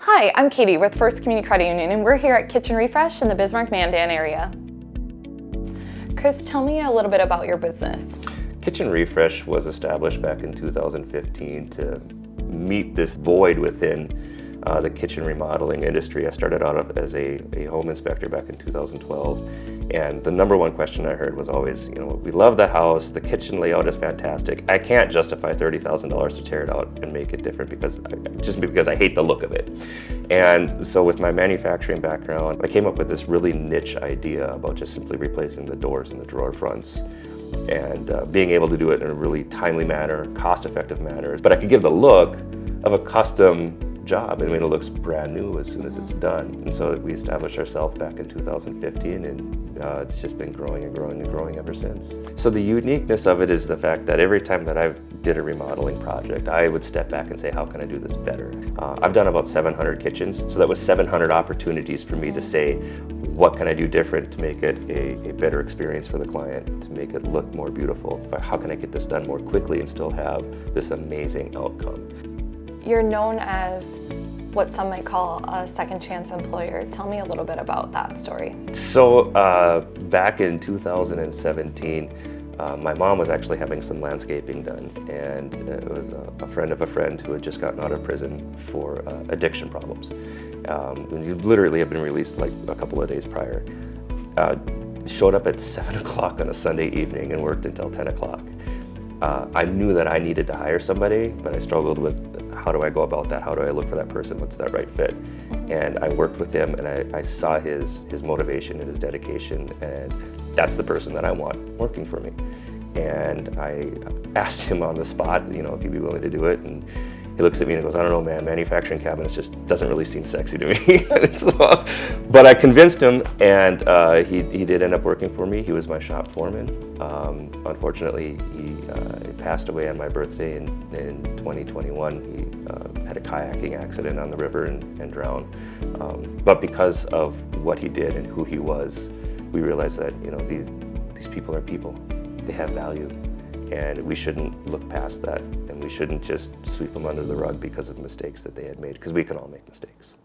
Hi, I'm Katie with First Community Credit Union, and we're here at Kitchen Refresh in the Bismarck-Mandan area. Chris, tell me a little bit about your business. Kitchen Refresh was established back in 2015 to meet this void within the kitchen remodeling industry. I started out as a home inspector back in 2012, and the number one question I heard was always, we love the house, the kitchen layout is fantastic. I can't justify $30,000 to tear it out and make it different because I hate the look of it. And so with my manufacturing background, I came up with this really niche idea about just simply replacing the doors and the drawer fronts and being able to do it in a really timely manner, cost-effective manner. But I could give the look of a custom job. I mean, it looks brand new as soon as it's done. And so we established ourselves back in 2015, and it's just been growing and growing and growing ever since. So the uniqueness of it is the fact that every time that I did a remodeling project, I would step back and say, how can I do this better? I've done about 700 kitchens, so that was 700 opportunities for me to say, what can I do different to make it a better experience for the client, to make it look more beautiful? How can I get this done more quickly and still have this amazing outcome? You're known as what some might call a second chance employer. Tell me a little bit about that story. So back in 2017, my mom was actually having some landscaping done, and it was a friend of a friend who had just gotten out of prison for addiction problems. He literally had been released like a couple of days prior. Showed up at 7 o'clock on a Sunday evening and worked until 10 o'clock. I knew that I needed to hire somebody, but I struggled with how do I go about that? How do I look for that person? What's that right fit? And I worked with him, and I saw his motivation and his dedication, and that's the person that I want working for me. And I asked him on the spot, if he'd be willing to do it, and he looks at me and goes, I don't know, man, manufacturing cabinets just doesn't really seem sexy to me. But I convinced him, and he did end up working for me. He was my shop foreman. Unfortunately, he passed away on my birthday in 2021. He had a kayaking accident on the river and drowned. But because of what he did and who he was, we realized that these people are people. They have value. And we shouldn't look past that, and we shouldn't just sweep them under the rug because of mistakes that they had made, because we can all make mistakes.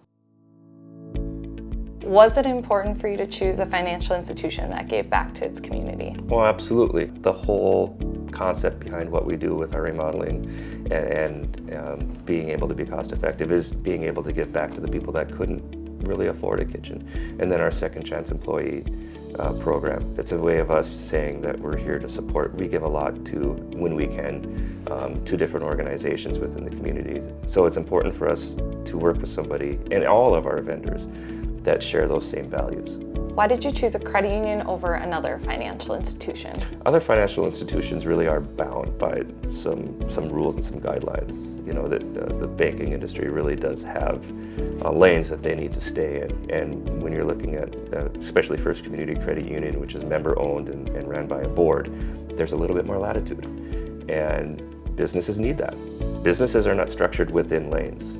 Was it important for you to choose a financial institution that gave back to its community? Well, absolutely. The whole concept behind what we do with our remodeling and being able to be cost effective is being able to give back to the people that couldn't really afford a kitchen. And then our second chance employee program. It's a way of us saying that we're here to support. We give a lot to, when we can, to different organizations within the community. So it's important for us to work with somebody, and all of our vendors, that share those same values. Why did you choose a credit union over another financial institution? Other financial institutions really are bound by some rules and some guidelines. The banking industry really does have lanes that they need to stay in. And when you're looking at, especially First Community Credit Union, which is member-owned and ran by a board, there's a little bit more latitude. And businesses need that. Businesses are not structured within lanes.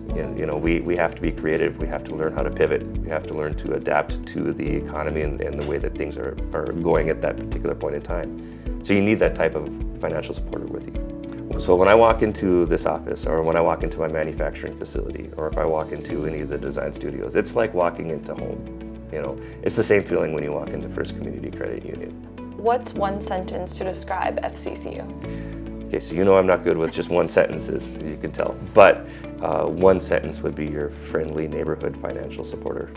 We have to be creative. We have to learn how to pivot. We have to learn to adapt to the economy and the way that things are going at that particular point in time. So you need that type of financial supporter with you. So when I walk into this office, or when I walk into my manufacturing facility, or if I walk into any of the design studios, it's like walking into home. It's the same feeling when you walk into First Community Credit Union. What's one sentence to describe FCCU? Okay, so I'm not good with just one sentences, you can tell. But one sentence would be your friendly neighborhood financial supporter.